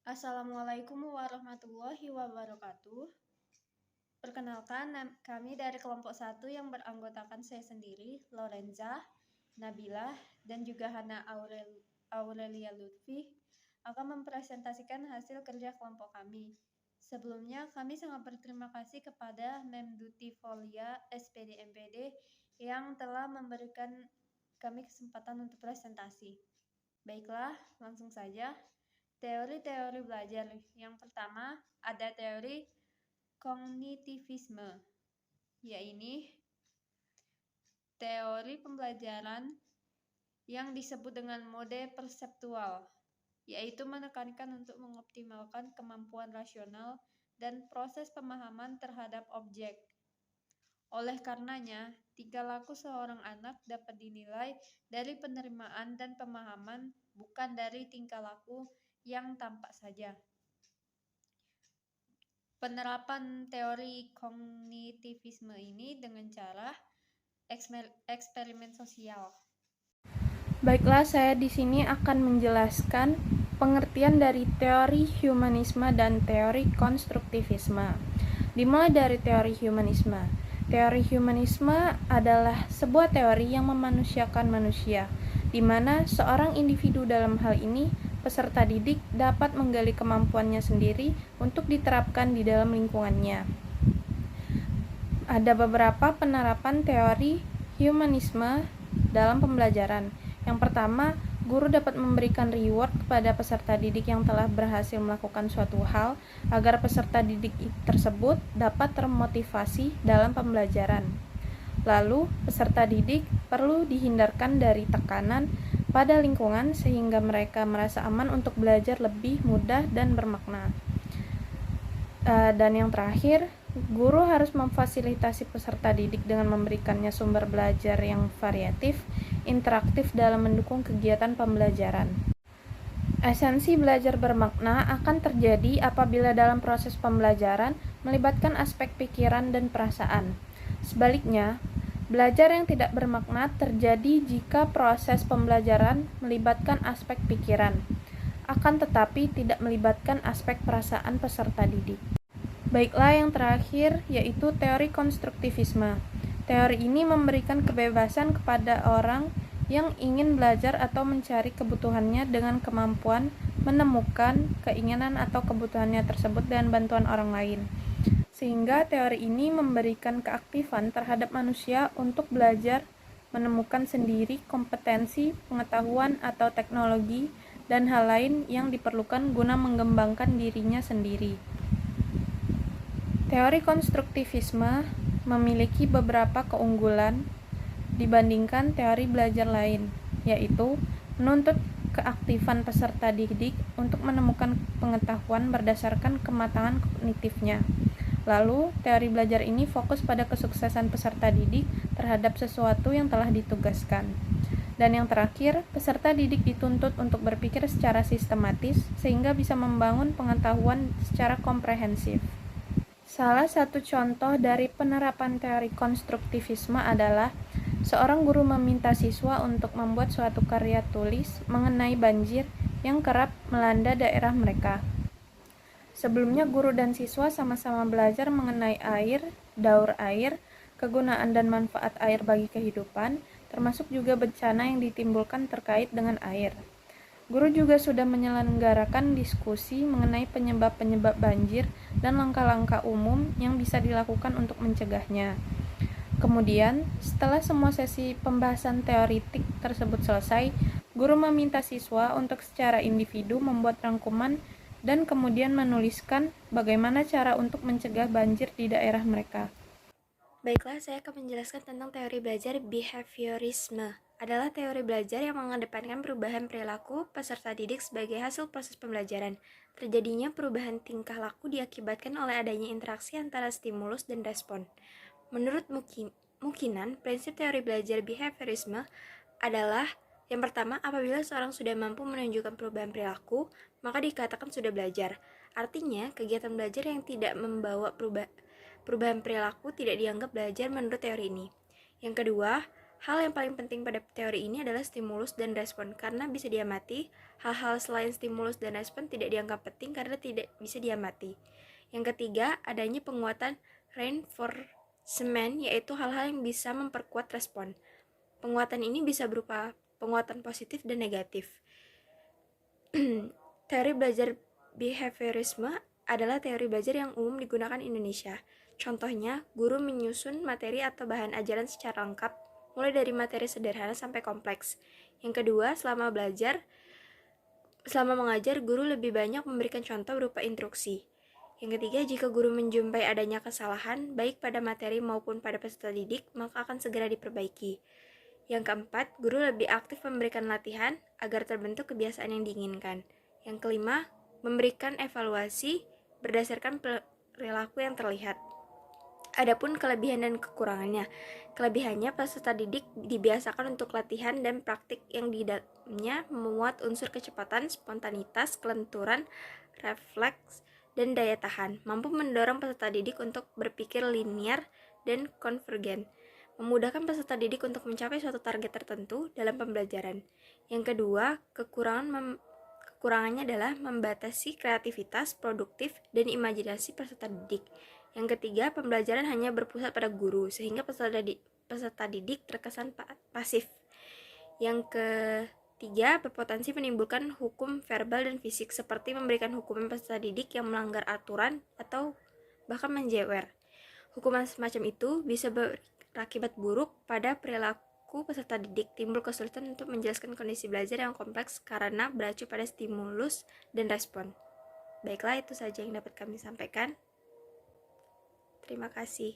Assalamualaikum warahmatullahi wabarakatuh. Perkenalkan, kami dari kelompok 1 yang beranggotakan saya sendiri, Lorenza, Nabilah, dan juga Hana Aurelia Lutfi akan mempresentasikan hasil kerja kelompok kami. Sebelumnya, kami sangat berterima kasih kepada Memduti Folia SPD MPD yang telah memberikan kami kesempatan untuk presentasi. Baiklah, langsung saja. Teori-teori belajar. Yang pertama, ada teori kognitivisme, yaitu teori pembelajaran yang disebut dengan mode perseptual, yaitu menekankan untuk mengoptimalkan kemampuan rasional dan proses pemahaman terhadap objek. Oleh karenanya, tingkah laku seorang anak dapat dinilai dari penerimaan dan pemahaman, bukan dari tingkah laku yang tampak saja. Penerapan teori kognitivisme ini dengan cara eksperimen sosial. Baiklah, saya di sini akan menjelaskan pengertian dari teori humanisme dan teori konstruktivisme. Dimulai dari teori humanisme. Teori humanisme adalah sebuah teori yang memanusiakan manusia, di mana seorang individu, dalam hal ini peserta didik, dapat menggali kemampuannya sendiri untuk diterapkan di dalam lingkungannya. Ada beberapa penerapan teori humanisme dalam pembelajaran. Yang pertama, guru dapat memberikan reward kepada peserta didik yang telah berhasil melakukan suatu hal agar peserta didik tersebut dapat termotivasi dalam pembelajaran. Lalu, peserta didik perlu dihindarkan dari tekanan pada lingkungan sehingga mereka merasa aman untuk belajar lebih mudah dan bermakna. Dan yang terakhir, guru harus memfasilitasi peserta didik dengan memberikannya sumber belajar yang variatif, interaktif dalam mendukung kegiatan pembelajaran. Esensi belajar bermakna akan terjadi apabila dalam proses pembelajaran melibatkan aspek pikiran dan perasaan. Sebaliknya, belajar yang tidak bermakna terjadi jika proses pembelajaran melibatkan aspek pikiran, akan tetapi tidak melibatkan aspek perasaan peserta didik. Baiklah, yang terakhir yaitu teori konstruktivisme. Teori ini memberikan kebebasan kepada orang yang ingin belajar atau mencari kebutuhannya dengan kemampuan menemukan keinginan atau kebutuhannya tersebut dengan bantuan orang lain. Sehingga teori ini memberikan keaktifan terhadap manusia untuk belajar menemukan sendiri kompetensi, pengetahuan atau teknologi dan hal lain yang diperlukan guna mengembangkan dirinya sendiri. Teori konstruktivisme memiliki beberapa keunggulan dibandingkan teori belajar lain, yaitu menuntut keaktifan peserta didik untuk menemukan pengetahuan berdasarkan kematangan kognitifnya. Lalu, teori belajar ini fokus pada kesuksesan peserta didik terhadap sesuatu yang telah ditugaskan. Dan yang terakhir, peserta didik dituntut untuk berpikir secara sistematis sehingga bisa membangun pengetahuan secara komprehensif. Salah satu contoh dari penerapan teori konstruktivisme adalah seorang guru meminta siswa untuk membuat suatu karya tulis mengenai banjir yang kerap melanda daerah mereka. Sebelumnya, guru dan siswa sama-sama belajar mengenai air, daur air, kegunaan dan manfaat air bagi kehidupan, termasuk juga bencana yang ditimbulkan terkait dengan air. Guru juga sudah menyelenggarakan diskusi mengenai penyebab-penyebab banjir dan langkah-langkah umum yang bisa dilakukan untuk mencegahnya. Kemudian, setelah semua sesi pembahasan teoritik tersebut selesai, guru meminta siswa untuk secara individu membuat rangkuman dan kemudian menuliskan bagaimana cara untuk mencegah banjir di daerah mereka. Baiklah, saya akan menjelaskan tentang teori belajar behaviorisme. Adalah teori belajar yang mengedepankan perubahan perilaku peserta didik sebagai hasil proses pembelajaran. Terjadinya perubahan tingkah laku diakibatkan oleh adanya interaksi antara stimulus dan respon. Menurut Mukinan, prinsip teori belajar behaviorisme adalah yang pertama, apabila seorang sudah mampu menunjukkan perubahan perilaku, maka dikatakan sudah belajar. Artinya, kegiatan belajar yang tidak membawa perubahan perilaku tidak dianggap belajar menurut teori ini. Yang kedua, Hal yang paling penting pada teori ini adalah stimulus dan respon, karena bisa diamati. Hal-hal selain stimulus dan respon tidak dianggap penting karena tidak bisa diamati. Yang ketiga, adanya penguatan reinforcement, yaitu hal-hal yang bisa memperkuat respon. Penguatan ini bisa berupa penguatan positif dan negatif. Teori belajar behaviorisme adalah teori belajar yang umum digunakan Indonesia. Contohnya, guru menyusun materi atau bahan ajaran secara lengkap, mulai dari materi sederhana sampai kompleks. Yang kedua, selama mengajar, guru lebih banyak memberikan contoh berupa instruksi. Yang ketiga, jika guru menjumpai adanya kesalahan, baik pada materi maupun pada peserta didik, maka akan segera diperbaiki. Yang keempat, guru lebih aktif memberikan latihan agar terbentuk kebiasaan yang diinginkan. Yang kelima, memberikan evaluasi berdasarkan perilaku yang terlihat. Adapun kelebihan dan kekurangannya. Kelebihannya, peserta didik dibiasakan untuk latihan dan praktik yang di dalamnya memuat unsur kecepatan, spontanitas, kelenturan, refleks, dan daya tahan, mampu mendorong peserta didik untuk berpikir linear dan konvergen, memudahkan peserta didik untuk mencapai suatu target tertentu dalam pembelajaran. Yang kedua, kekurangannya adalah membatasi kreativitas, produktif, dan imajinasi peserta didik. Yang ketiga, pembelajaran hanya berpusat pada guru, sehingga peserta didik terkesan pasif. Yang ketiga, berpotensi menimbulkan hukum verbal dan fisik, seperti memberikan hukuman peserta didik yang melanggar aturan atau bahkan menjewer. Hukuman semacam itu bisa berakibat buruk pada perilaku peserta didik, timbul kesulitan untuk menjelaskan kondisi belajar yang kompleks karena beracu pada stimulus dan respon. Baiklah, itu saja yang dapat kami sampaikan. Terima kasih.